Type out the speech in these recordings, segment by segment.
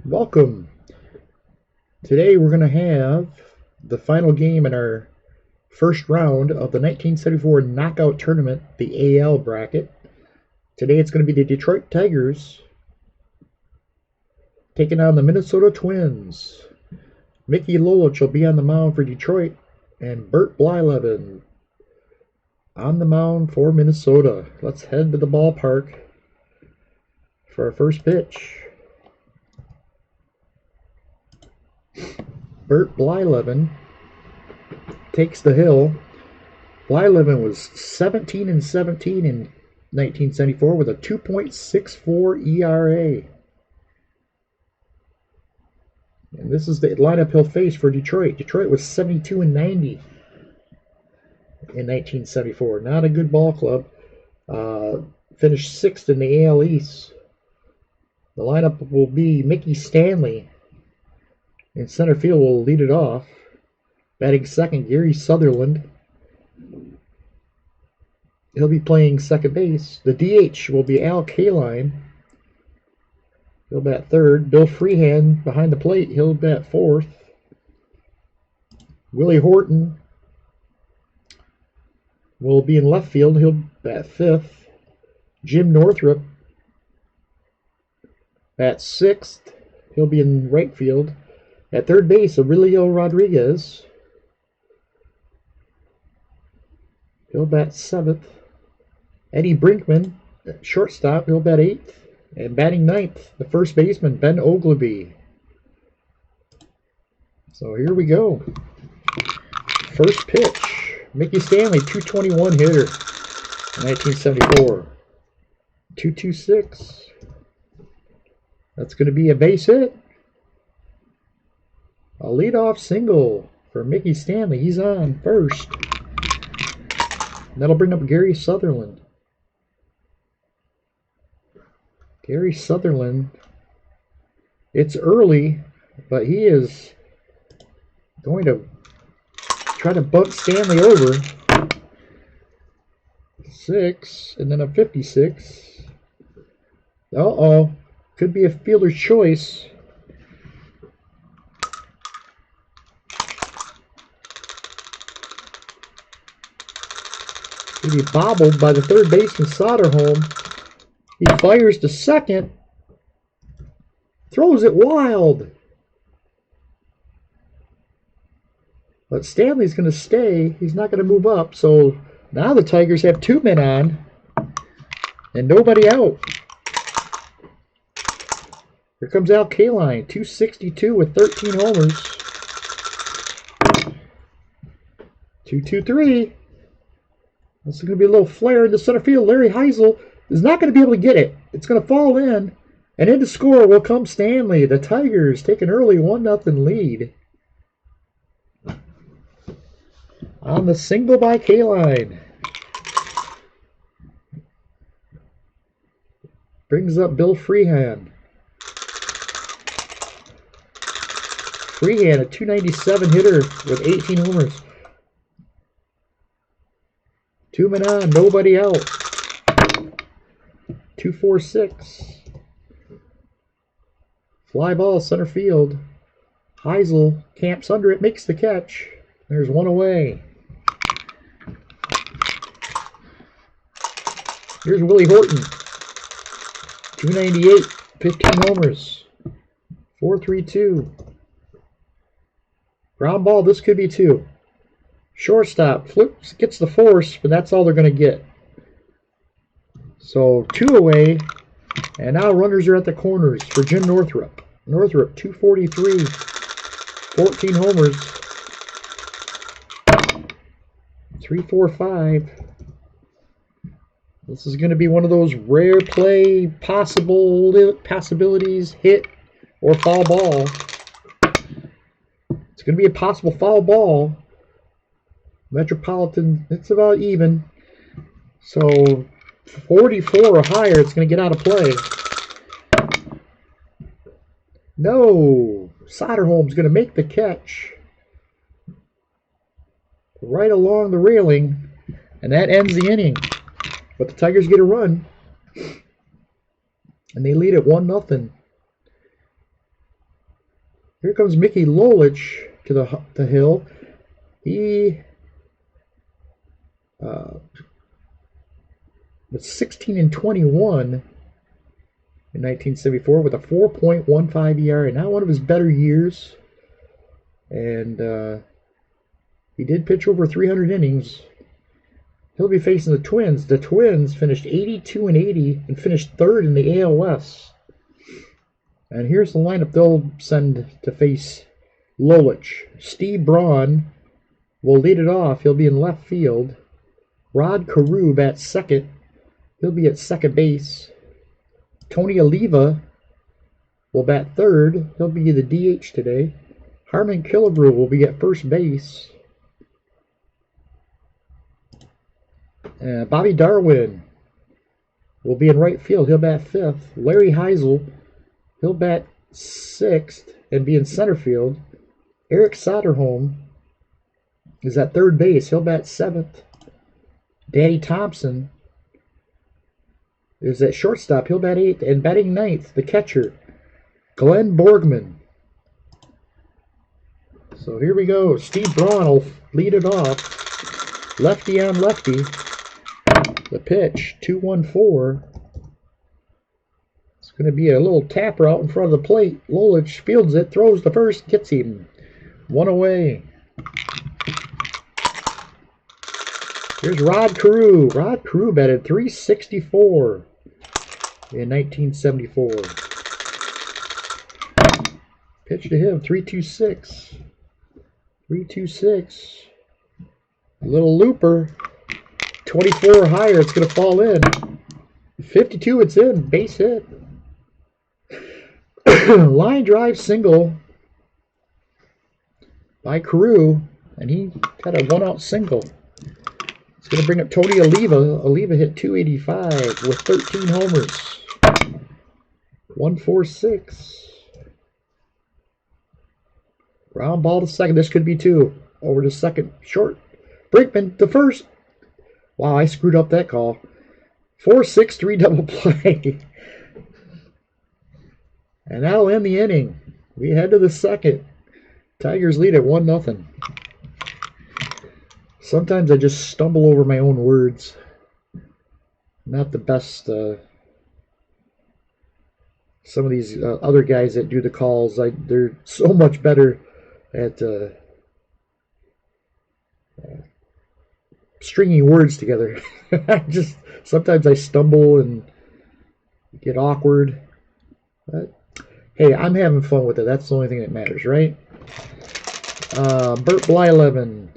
Welcome. Today we're going to have the final game in our first round of the 1974 knockout tournament, the AL bracket. Today it's going to be the Detroit Tigers taking on the Minnesota Twins. Mickey Lolich will be on the mound for Detroit, and Bert Blyleven on the mound for Minnesota. Let's head to the ballpark for our first pitch. Bert Blyleven takes the hill. Blyleven was 17 and 17 in 1974 with a 2.64 ERA. And this is the lineup he'll face for Detroit. Detroit was 72 and 90 in 1974. Not a good ball club. Finished 6th in the AL East. The lineup will be Mickey Stanley. In center field will lead it off. Batting second, Gary Sutherland. He'll be playing second base. The DH will be Al Kaline. He'll bat third. Bill Freehan behind the plate. He'll bat fourth. Willie Horton will be in left field. He'll bat fifth. Jim Northrup bat sixth. He'll be in right field. At third base, Aurelio Rodriguez. He'll bat seventh. Eddie Brinkman, at shortstop, he'll bat eighth. And batting ninth, the first baseman, Ben Ogleby. So here we go. First pitch. Mickey Stanley, 221 hitter in 1974. 226. That's going to be a base hit. A leadoff single for Mickey Stanley. He's on first. And that'll bring up Gary Sutherland. Gary Sutherland. It's early, but he is going to try to bunt Stanley over. 6, and then a 56. Uh-oh. Could be a fielder's choice. He'll be bobbled by the third baseman Soderholm. He fires to second. Throws it wild. But Stanley's going to stay. He's not going to move up. So now the Tigers have 2 men on and nobody out. Here comes Al Kaline, 262 with 13 homers. 2-2-3. This is going to be a little flare in the center field. Larry Heisel is not going to be able to get it. It's going to fall in. And in to score will come Stanley. The Tigers take an early 1-0 lead. On the single by Kaline. Brings up Bill Freehan. Freehan, a 297 hitter with 18 homers. 2 men on, nobody out. 2-4-6. Fly ball, center field. Heisel camps under it, makes the catch. There's one away. Here's Willie Horton. 298, 15 homers. 4-3-2. Ground ball, this could be 2. Shortstop flips, gets the force, but that's all they're going to get. So 2 away, and now runners are at the corners for Jim Northrup. Northrup, 243, 14 homers. 3-4-5. This is going to be one of those rare play possibilities, hit or foul ball. It's going to be a possible foul ball. Metropolitan, it's about even. So 44 or higher, it's going to get out of play. No. Soderholm's going to make the catch. Right along the railing. And that ends the inning. But the Tigers get a run. And they lead at 1-0. Here comes Mickey Lolich to the hill. He was 16 and 21 in 1974 with a 4.15 ERA. Not one of his better years. And he did pitch over 300 innings. He'll be facing the Twins. The Twins finished 82 and 80 and finished third in the AL West. And here's the lineup they'll send to face Lolich. Steve Braun will lead it off. He'll be in left field. Rod Carew bats second. He'll be at second base. Tony Oliva will bat third. He'll be the DH today. Harmon Killebrew will be at first base. Bobby Darwin will be in right field. He'll bat fifth. Larry Heisel, he'll bat sixth and be in center field. Eric Soderholm is at third base. He'll bat seventh. Danny Thompson is at shortstop. He'll bat eighth. And batting ninth, the catcher, Glenn Borgman. So here we go. Steve Braun will lead it off. Lefty on lefty. The pitch, 2-1-4. It's going to be a little tapper out in front of the plate. Lolich fields it, throws the first, gets him. One away. Here's Rod Carew. Rod Carew batted .364 in 1974. Pitch to him, 3-2-6. 3-2-6. Little looper. 24 higher, it's going to fall in. 52, it's in. Base hit. Line drive single by Carew, and he got a one-out single. It's going to bring up Tony Oliva. Oliva hit .285 with 13 homers. 1-4-6. Ground ball to second. This could be two. Over to second. Short. Brinkman to first. Wow, I screwed up that call. 4-6-3 double play. And that'll end the inning. We head to the second. Tigers lead at 1-0. Sometimes I just stumble over my own words. Not the best. Some of these other guys that do the calls, they're so much better at stringing words together. Sometimes I stumble and get awkward. But hey, I'm having fun with it. That's the only thing that matters, right? Bert Blyleven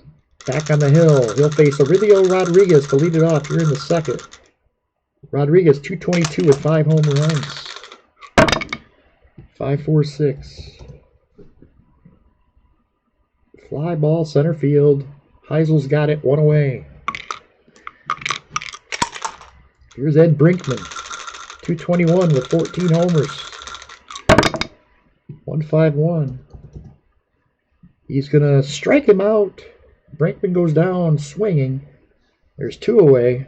back on the hill. He'll face Aurelio Rodriguez to lead it off here in the second. Rodriguez, 222 with 5 home runs. 5-4-6. Fly ball, center field. Heisel's got it, one away. Here's Ed Brinkman, 221 with 14 homers. 1-5-1. He's going to strike him out. Brinkman goes down swinging. There's 2 away.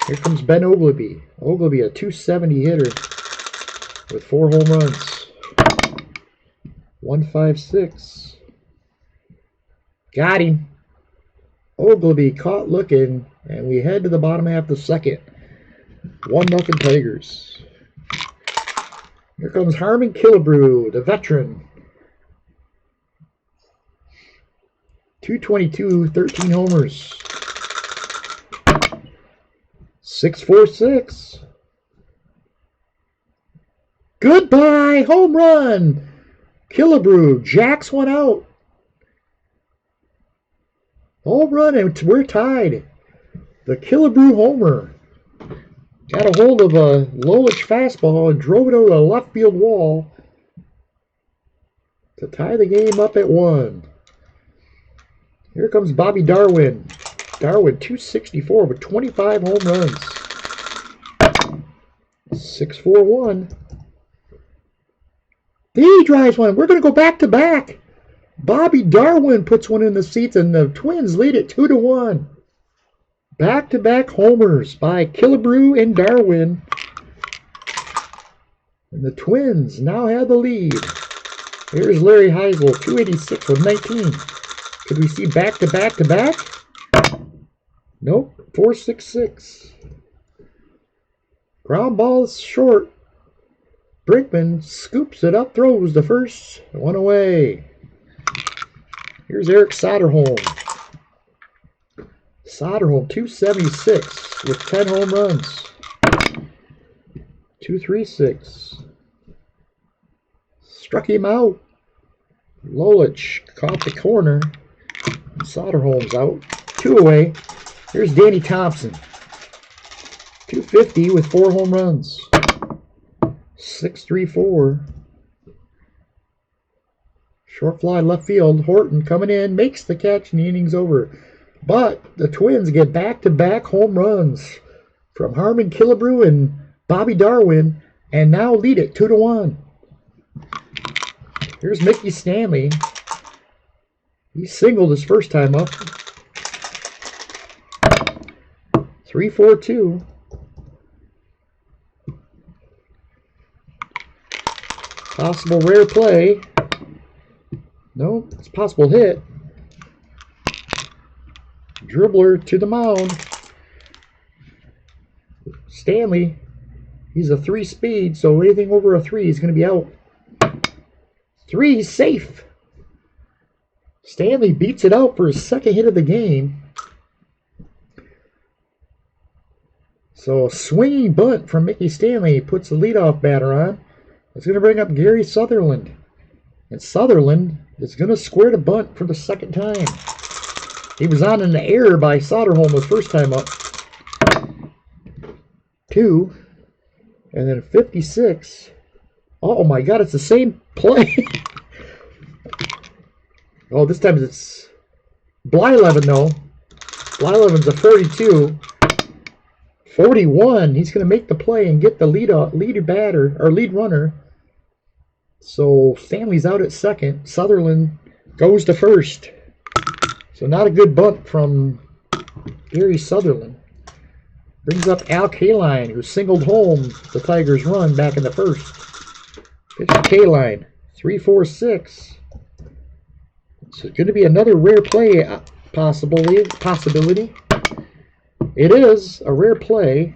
Here comes Ben Ogleby. Ogleby, a 270 hitter with 4 home runs. 1-5-6. Got him. Ogleby caught looking, and we head to the bottom half of the second. 1-0 Tigers. Here comes Harmon Killebrew, the veteran. 222, 13 homers. 6-4-6. Goodbye, home run. Killebrew jacks one out. Home run, and we're tied. The Killebrew homer got a hold of a Lolich fastball and drove it over a left field wall to tie the game up at 1. Here comes Bobby Darwin. Darwin, 264 with 25 home runs. 6-4-1. He drives one. We're going to go back to back. Bobby Darwin puts one in the seats, and the Twins lead it 2-1. Back-to-back homers by Killebrew and Darwin. And the Twins now have the lead. Here's Larry Heisel, 286 with 19. Could we see back to back to back? Nope, 466. Ground ball is short. Brinkman scoops it up, throws the first, one away. Here's Eric Soderholm. Soderholm, 276 with 10 home runs. 236. Struck him out. Lolich caught the corner. Soderholm's out. 2 away. Here's Danny Thompson. 250 with 4 home runs. 634. Short fly left field. Horton coming in, makes the catch, and the inning's over. But the Twins get back-to-back home runs from Harmon Killebrew and Bobby Darwin, and now lead it 2-1. Here's Mickey Stanley. He singled his first time up. 3-4-2. Possible rare play. No, it's possible hit. Dribbler to the mound. Stanley, he's a 3-speed, so anything over a 3 is going to be out. 3, safe. Stanley beats it out for his second hit of the game. So a swinging bunt from Mickey Stanley puts the leadoff batter on. It's going to bring up Gary Sutherland. And Sutherland is going to square the bunt for the second time. He was on an error by Soderholm the first time up. 2. And then 56. Oh my God, it's the same play. Oh, this time it's Blyleven though. Blyleven's a 42. 41. He's going to make the play and get the lead batter or lead runner. So Stanley's out at second. Sutherland goes to first. So not a good bunt from Gary Sutherland. Brings up Al Kaline, who singled home the Tigers' run back in the first. Pitch to Kaline. 3-4-6. So it's going to be another rare play possibility. It is a rare play.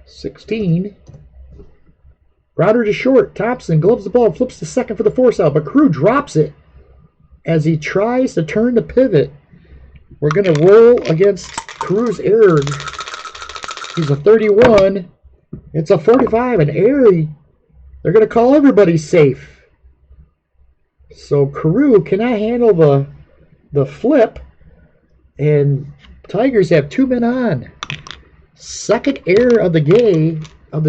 16. Grounder to short. Thompson gloves the ball, flips to second for the force out, but Crew drops it as he tries to turn the pivot. We're going to roll against Crew's error. He's a 31. It's a 45, and Airy. They're going to call everybody safe. So Carew cannot handle the flip, and Tigers have 2 men on. Second error of the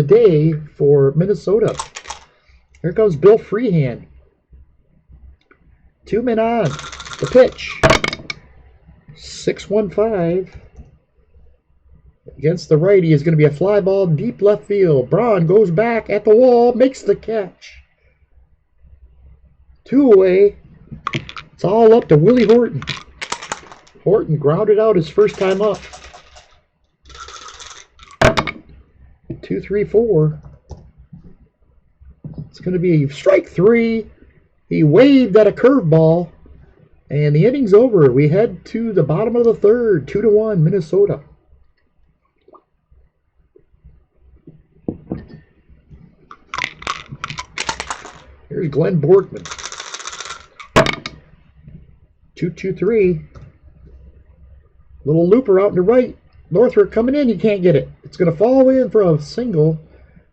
day for Minnesota. Here comes Bill Freehand. 2 men on. The pitch. 6-1-5. Against the righty is going to be a fly ball deep left field. Braun goes back at the wall, makes the catch. 2 away. It's all up to Willie Horton. Horton grounded out his first time up. 2-3-4. It's going to be strike 3. He waved at a curveball, and the inning's over. We head to the bottom of the third. 2-1 Minnesota. Here's Glenn Borkman. 2-2-3. Little looper out to right. Northrup coming in. You can't get it. It's going to fall in for a single.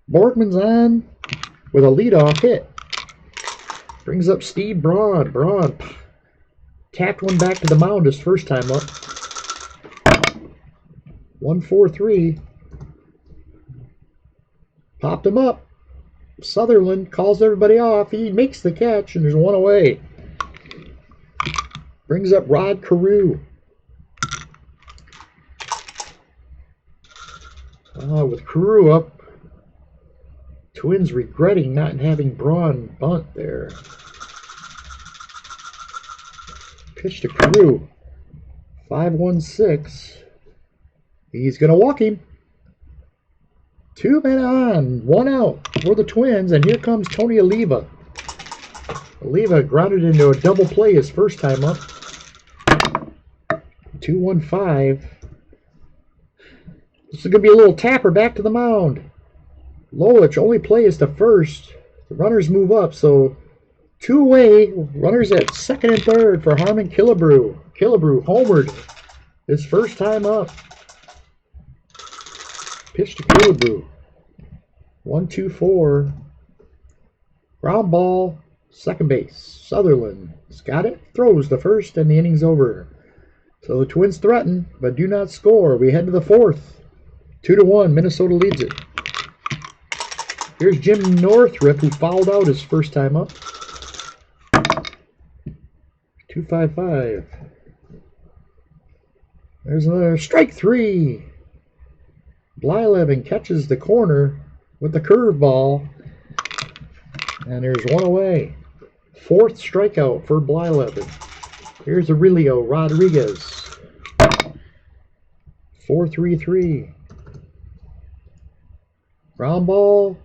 Borkman's on with a leadoff hit. Brings up Steve Braun. Braun tapped one back to the mound his first time up. 1-4-3. Popped him up. Sutherland calls everybody off. He makes the catch, and there's 1 away. Brings up Rod Carew. With Carew up, Twins regretting not having Braun bunt there. Pitch to Carew. 5-1-6. He's going to walk him. Two men on, one out for the Twins, and here comes Tony Oliva. Oliva grounded into a double play his first time up. 2-1-5. This is going to be a little tapper back to the mound. Lolich only play is to first. The runners move up, so two-away. Runners at second and third for Harmon Killebrew. Killebrew homered his first time up. Pitch to Killebrew. 1-2-4. Ground ball. Second base. Sutherland's got it. Throws the first, and the inning's over. So the Twins threaten, but do not score. We head to the fourth. 2-1. Minnesota leads it. Here's Jim Northrup, who fouled out his first time up. 2-5-5. There's another strike three. Blyleven catches the corner with the curveball. And there's one away. Fourth strikeout for Blyleven. Here's Aurelio Rodriguez. 4-3-3. Ground ball.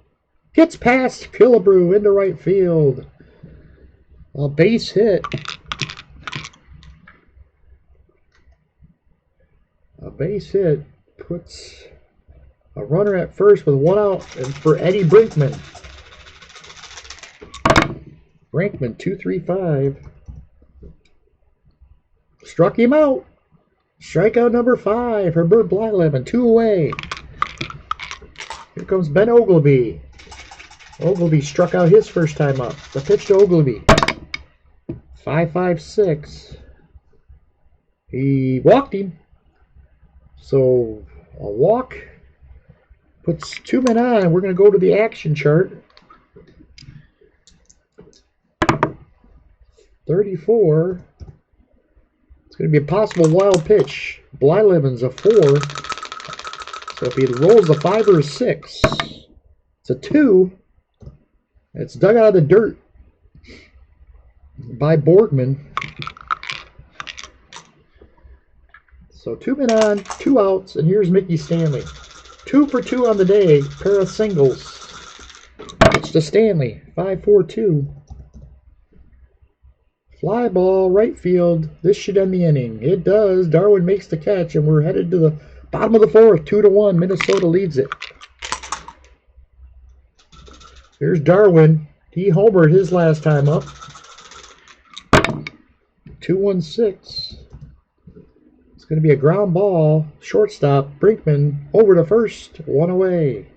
Gets past Killebrew into right field. A base hit. A base hit puts a runner at first with one out, and for Eddie Brinkman. Brinkman, 2-3-5. Struck him out. Strikeout number 5 for Bert Blyleven. 2 away. Here comes Ben Ogleby. Ogleby struck out his first time up. The pitch to Ogleby. 5-5-6. He walked him. So a walk puts 2 men on. We're going to go to the action chart. 34. It's going to be a possible wild pitch. Blyleven's a 4. So if he rolls a 5 or a 6, it's a 2. It's dug out of the dirt by Borgman. So 2 men on, 2 outs, and here's Mickey Stanley. 2 for 2 on the day, pair of singles. It's to Stanley, 5-4-2. Fly ball, right field. This should end the inning. It does. Darwin makes the catch, and we're headed to the bottom of the fourth. 2-1. Minnesota leads it. Here's Darwin. He homered his last time up. 2-1-6. It's going to be a ground ball. Shortstop, Brinkman, over to first. 1 away.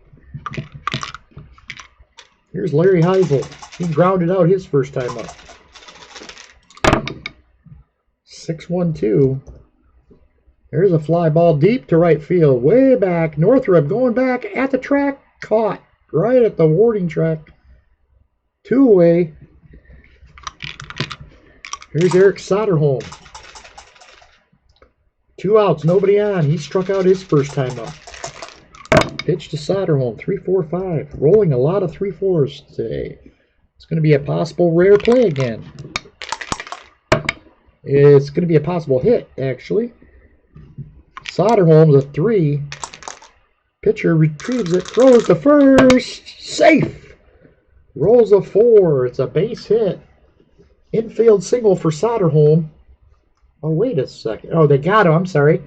Here's Larry Heisel. He grounded out his first time up. 6-1-2. There's a fly ball deep to right field. Way back. Northrup going back at the track. Caught right at the warning track. 2 away. Here's Eric Soderholm. 2 outs, nobody on. He struck out his first time up. Pitch to Soderholm, 3-4-5. Rolling a lot of 3-4s today. It's going to be a possible rare play again. It's going to be a possible hit, actually. Soderholm's a 3. Pitcher retrieves it, throws to first. Safe. Rolls a 4. It's a base hit. Infield single for Soderholm. Oh, wait a second. Oh, they got him. I'm sorry.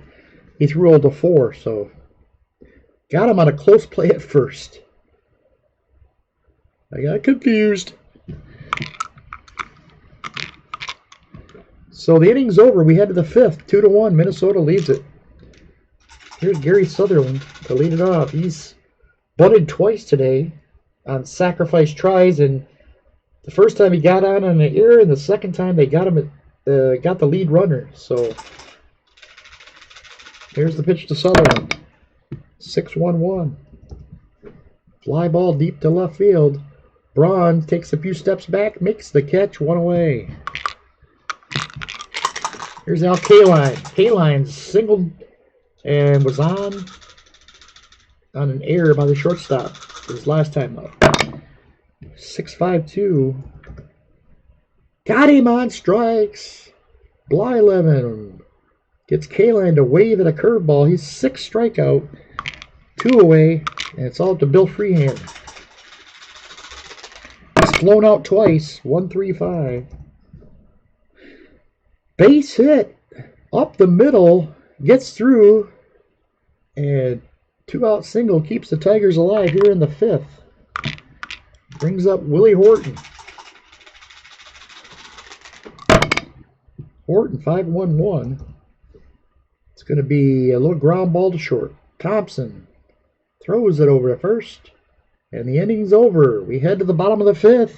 He threw a 4, so got him on a close play at first. I got confused. So the inning's over. We head to the 5th. 2-1. Minnesota leads it. Here's Gary Sutherland to lead it off. He's bunted twice today on sacrifice tries, and the first time he got on an error, and the second time they got him at, got the lead runner. So here's the pitch to Sutherland. 6-1-1. Fly ball deep to left field. Braun takes a few steps back, makes the catch, 1 away. Here's Al Kaline. Kaline's singled and was on an error by the shortstop his last time up. 6-5-2. Got him on strikes. Blyleven gets Kaline to wave at a curveball. He's 6th strikeout. 2 away. And it's all up to Bill Freehand. He's flown out twice. 1-3-5. Base hit up the middle, gets through, and 2-out single keeps the Tigers alive here in the 5th. Brings up Willie Horton. Horton 5-1-1. It's going to be a little ground ball to short. Thompson throws it over to first, and the inning's over. We head to the bottom of the 5th.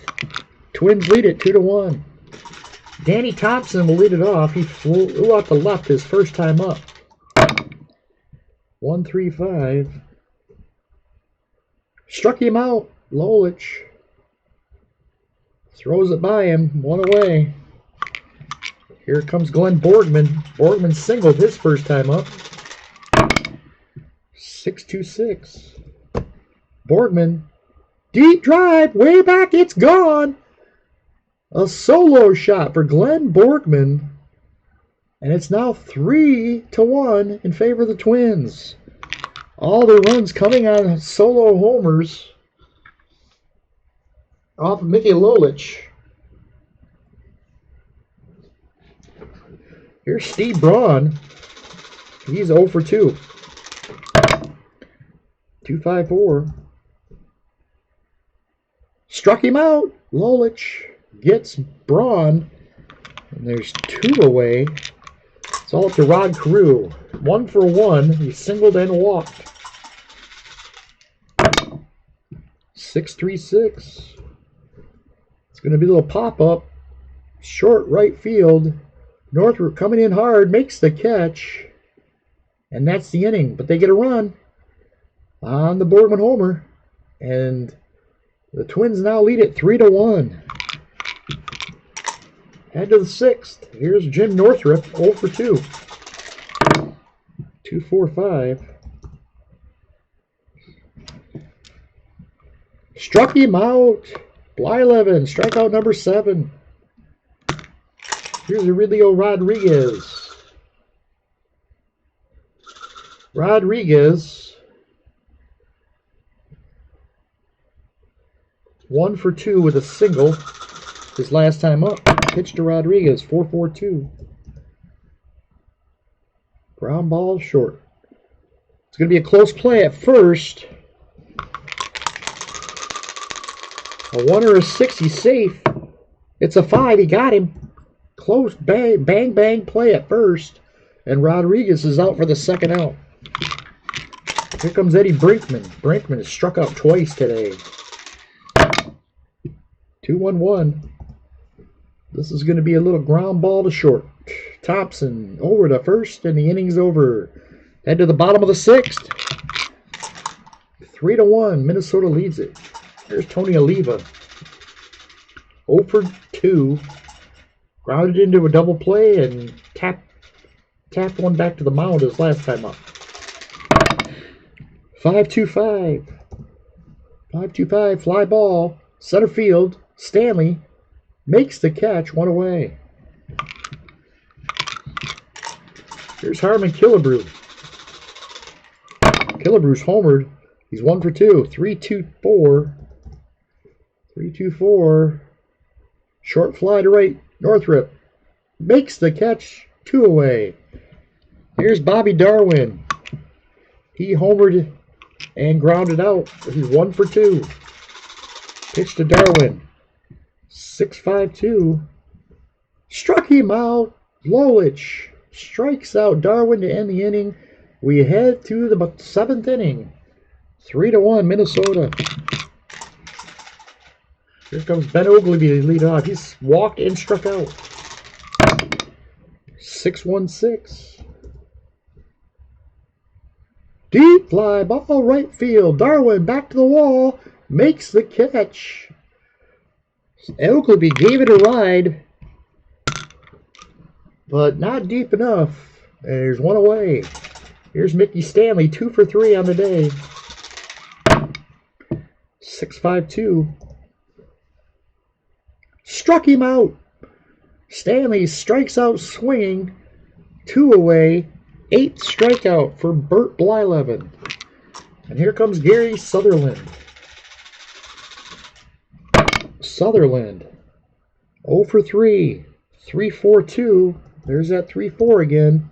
Twins lead it 2-1. Danny Thompson will lead it off. He flew out the left his first time up. 1-3-5. Struck him out. Lolich throws it by him. 1 away. Here comes Glenn Borgman. Borgman singled his first time up. 6-2-6. Borgman. Deep drive. Way back. It's gone. A solo shot for Glenn Borgman. And it's now 3-1 in favor of the Twins. All the runs coming on solo homers off of Mickey Lolich. Here's Steve Braun. He's 0 for 2. 2-5-4. Struck him out. Lolich gets Braun. And there's 2 away. It's all up to Rod Carew. 1 for 1. He singled and walked. 6-3-6. It's going to be a little pop-up. Short right field. Northrup coming in hard. Makes the catch. And that's the inning. But they get a run on the Borgman homer. And the Twins now lead it 3-1. Head to the 6th. Here's Jim Northrup, 0 for 2. 2-4-5. Struck him out. Blyleven, strikeout number 7. Here's Aurelio Rodriguez. Rodriguez, 1 for 2 with a single. His last time up. Pitch to Rodriguez, 4-4-2. Ground ball short. It's going to be a close play at first. A 1 or a 6, he's safe. It's a 5, he got him. Close, bang, bang, bang play at first. And Rodriguez is out for the second out. Here comes Eddie Brinkman. Brinkman has struck out twice today. 2-1-1. This is going to be a little ground ball to short. Thompson over to first, and the inning's over. Head to the bottom of the 6th. 3-1. Minnesota leads it. There's Tony Oliva. 0 for 2. Grounded into a double play and tapped one back to the mound his last time up. 5-2-5. 5-2-5. Fly ball. Center field. Stanley makes the catch. 1 away. Here's Harmon Killebrew. Killebrew's homered. He's 1 for 2. 3-2-4. 3-2-4. Short fly to right. Northrup makes the catch. 2 away. Here's Bobby Darwin. He homered and grounded out. He's 1 for 2. Pitch to Darwin. 6-5-2. Struck him out. Lolich strikes out Darwin to end the inning. We head to the 7th inning. 3-1 Minnesota. Here comes Ben Oglivie to lead off. He's walked and struck out. 6-1-6. Deep fly ball right field. Darwin back to the wall. Makes the catch. Oglivie gave it a ride, but not deep enough. And there's 1 away. Here's Mickey Stanley, 2 for 3 on the day. 6-5-2. Struck him out. Stanley strikes out swinging. 2 away. 8th strikeout for Bert Blyleven. And here comes Gary Sutherland. Sutherland, 0 for 3, 3-4-2. There's that 3-4 again.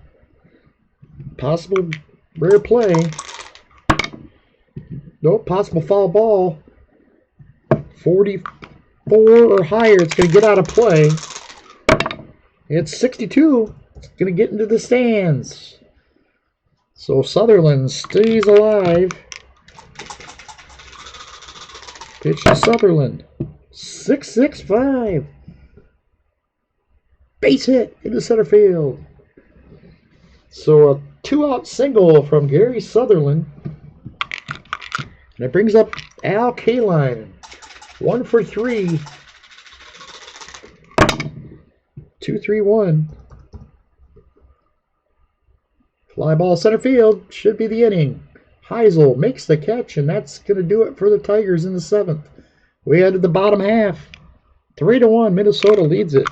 Possible rare play. Nope, possible foul ball. 44 or higher, it's going to get out of play. It's 62. It's going to get into the stands. So Sutherland stays alive. Pitch to Sutherland. 6-6-5. Base hit into center field. So a 2-out single from Gary Sutherland. And it brings up Al Kaline. 1 for 3. 2-3-1. Fly ball center field. Should be the inning. Heisel makes the catch, and that's going to do it for the Tigers in the 7th. We head to the bottom half. 3-1. Minnesota leads it.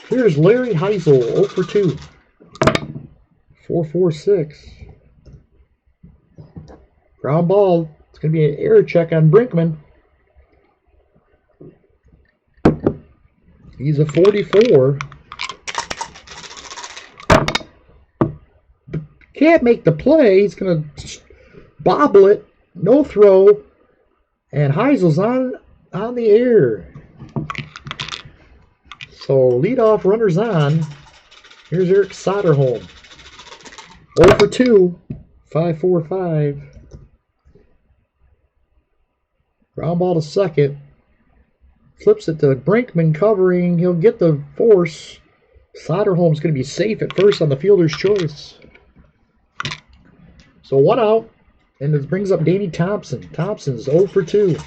Here's Larry Heisel, 0 for 2. 4-4-6. Ground ball. It's going to be an error check on Brinkman. He's a 44. Can't make the play. He's going to bobble it. No throw. And Heisel's on the air. So leadoff runners on. Here's Eric Soderholm. 0 for 2. 5-4-5. Ground ball to second. Flips it to Brinkman covering. He'll get the force. Soderholm's going to be safe at first on the fielder's choice. So 1 out. And this brings up Danny Thompson. Thompson's 0 for 2.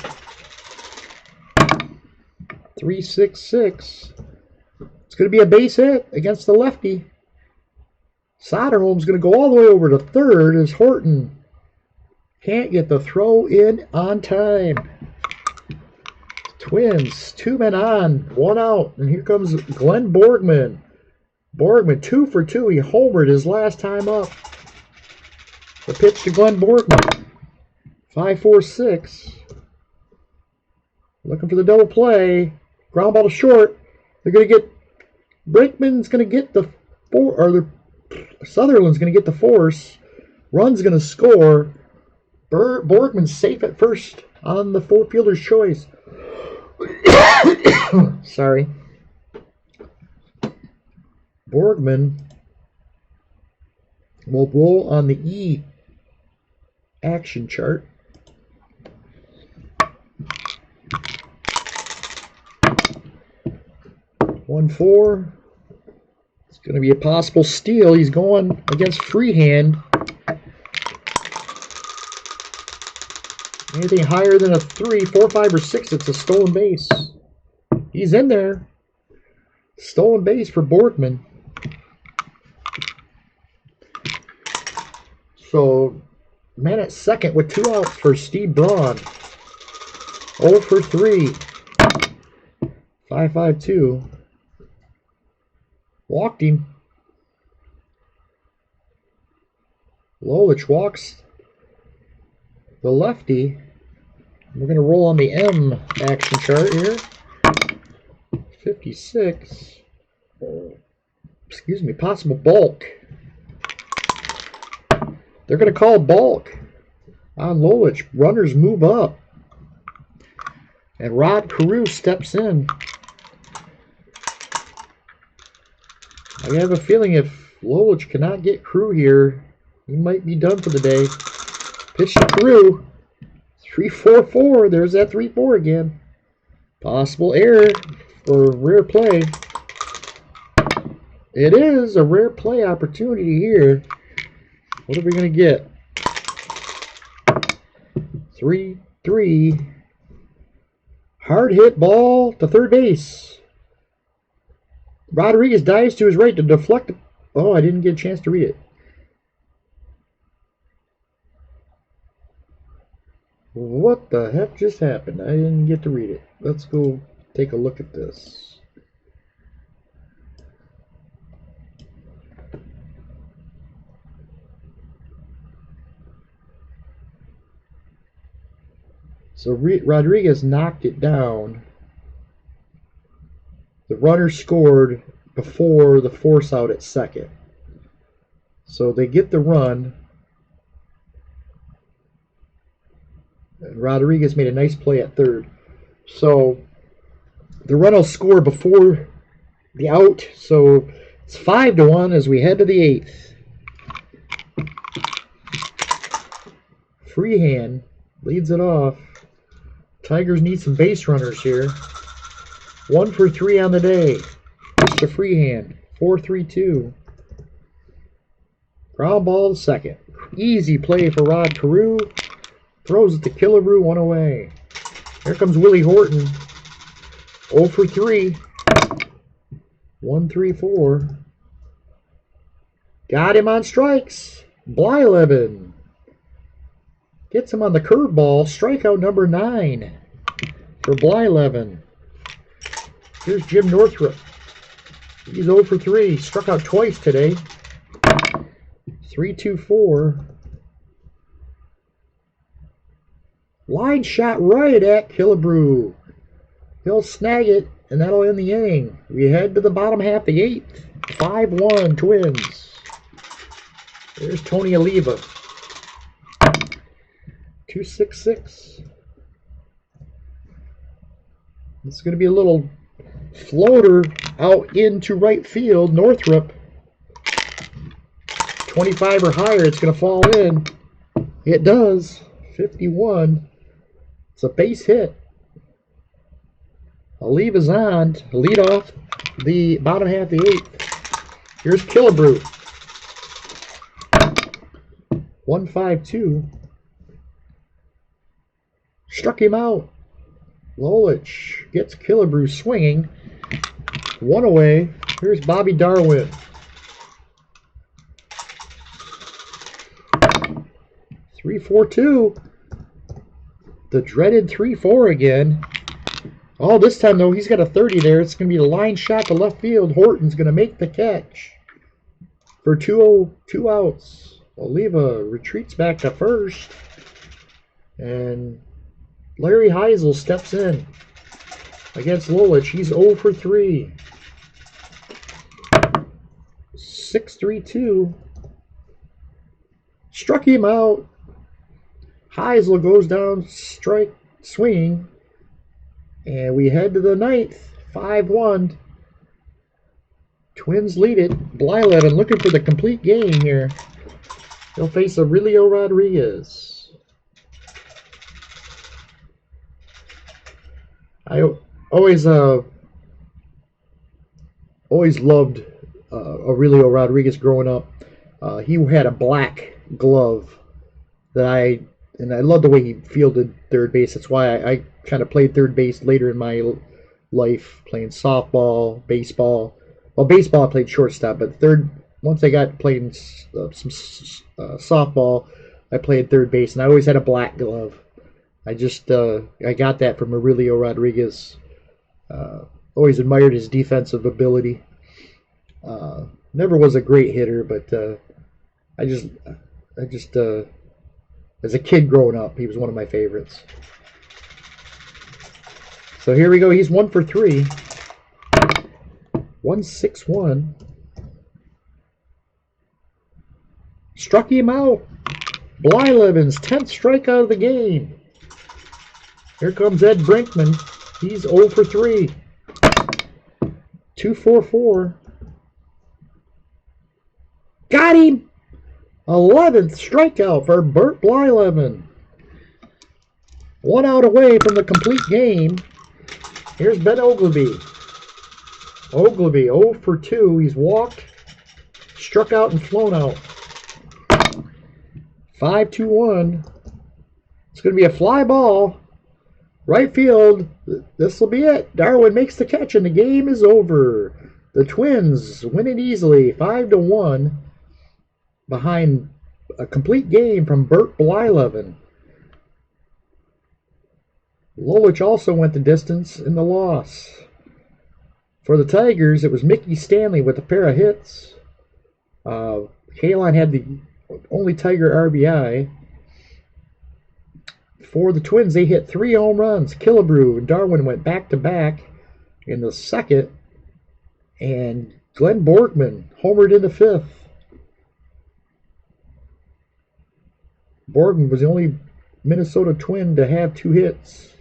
3-6-6. It's going to be a base hit against the lefty. Soderholm's going to go all the way over to third as Horton can't get the throw in on time. Twins, 2 men on, 1 out. And here comes Glenn Borgman. Borgman, 2 for 2. He homered his last time up. The pitch to Glenn Borgman. 5-4-6. Looking for the double play. Ground ball to short. They're going to get... Brinkman's going to get the... Sutherland's going to get the force. Run's going to score. Borgman's safe at first on the fourth fielder's choice. Sorry. Borgman will roll on the E action chart. One four. It's going to be a possible steal. He's going against freehand. Anything higher than a 3, 4, 5, or 6, it's a stolen base. He's in there. Stolen base for Borgman. So, man at second with 2 outs for Steve Braun. 0 for 3. 5-5-2. Walked him. Lolich walks the lefty. We're going to roll on the M action chart here. 56. Excuse me, possible balk. They're going to call balk on Lolich. Runners move up. And Rod Carew steps in. I have a feeling if Lolich cannot get Carew here, he might be done for the day. Pitch to Carew. 3-4-4. There's that 3-4 again. Possible error for rare play. It is a rare play opportunity here. What are we going to get? 3-3. Hard hit ball to third base. Rodriguez dives to his right to deflect. Oh, I didn't get a chance to read it. What the heck just happened? I didn't get to read it. Let's go take a look at this. So Rodriguez knocked it down. The runner scored before the force out at second. So they get the run. And Rodriguez made a nice play at third. So the run will score before the out. So it's 5-1 as we head to the eighth. Freehand leads it off. Tigers need some base runners here. 1 for 3 on the day. Mr. Freehand. 4-3-2. Ground ball to second. Easy play for Rod Carew. Throws it to Killebrew, 1 away. Here comes Willie Horton. 0 for 3. 1-3-4. Got him on strikes. Blyleven gets him on the curveball. Strikeout number 9 for Blyleven. Here's Jim Northrup. He's 0 for 3. Struck out twice today. 3-2-4. Line shot right at Killebrew. He'll snag it, and that'll end the inning. We head to the bottom half of the eighth. 5-1 Twins. There's Tony Oliva. 2-6-6. It's going to be a little floater out into right field. Northrup. 25 or higher. It's going to fall in. It does. 51. It's a base hit. Oliva's on to lead off the bottom half of the eighth. Here's Killebrew. 1-5-2. Struck him out. Lolich gets Killebrew swinging. 1 away. Here's Bobby Darwin. 3-4-2. The dreaded 3-4 again. Oh, this time, though, he's got a 30 there. It's going to be a line shot to left field. Horton's going to make the catch for 2 outs. Oliva retreats back to first. And Larry Heisel steps in against Lolich. He's 0 for 3. 6-3-2. Struck him out. Heisel goes down, strike, swing. And we head to the ninth. 5-1. Twins lead it. Blyleven looking for the complete game here. They'll face Aurelio Rodriguez. I always loved Aurelio Rodriguez growing up. He had a black glove that I loved the way he fielded third base. That's why I kind of played third base later in my life, playing softball, baseball. Well, baseball I played shortstop, but once I got playing some softball, I played third base, and I always had a black glove. I got that from Aurelio Rodriguez. Always admired his defensive ability. Never was a great hitter, but I just as a kid growing up, he was one of my favorites. So here we go. He's 1 for 3. 1-6-1. Struck him out. Blyleven's 10th strikeout of the game. Here comes Ed Brinkman. He's 0 for 3. 2-4-4. Got him! 11th strikeout for Bert Blyleven. 1 out away from the complete game. Here's Ben Ogleby. Ogleby 0 for 2. He's walked, struck out, and flown out. 5-2-1. It's going to be a fly ball. Right field. This will be it. Darwin makes the catch, and the game is over. The Twins win it easily, 5-1, behind a complete game from Bert Blyleven. Lolich also went the distance in the loss. For the Tigers, it was Mickey Stanley with a pair of hits. Kalon had the only Tiger RBI. For the Twins, they hit 3 home runs. Killebrew and Darwin went back-to-back in the second, and Glenn Borgman homered in the fifth. Borgman was the only Minnesota Twin to have 2 hits.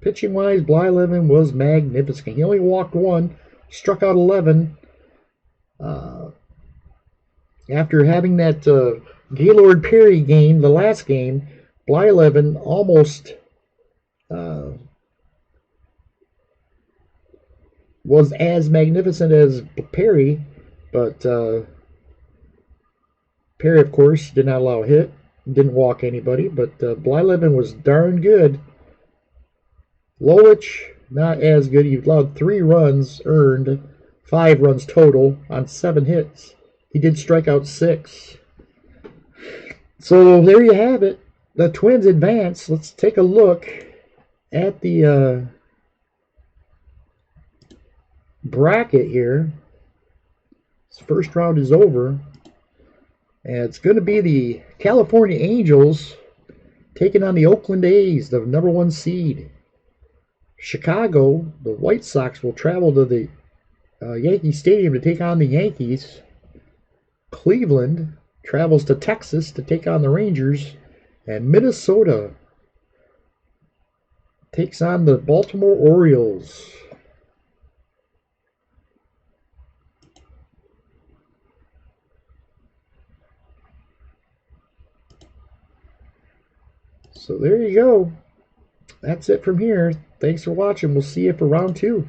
Pitching-wise, Blyleven was magnificent. He only walked 1, struck out 11. After having that Gaylord Perry game, the last game, Blyleven almost was as magnificent as Perry, but Perry, of course, did not allow a hit, didn't walk anybody, but Blyleven was darn good. Lolich, not as good. He allowed 3 runs earned, 5 runs total on 7 hits. He did strike out 6. So there you have it. The Twins advance. Let's take a look at the bracket here. This first round is over. And it's going to be the California Angels taking on the Oakland A's, the #1 seed. Chicago, the White Sox, will travel to the Yankee Stadium to take on the Yankees. Cleveland travels to Texas to take on the Rangers. And Minnesota takes on the Baltimore Orioles. So there you go. That's it from here. Thanks for watching. We'll see you for round 2.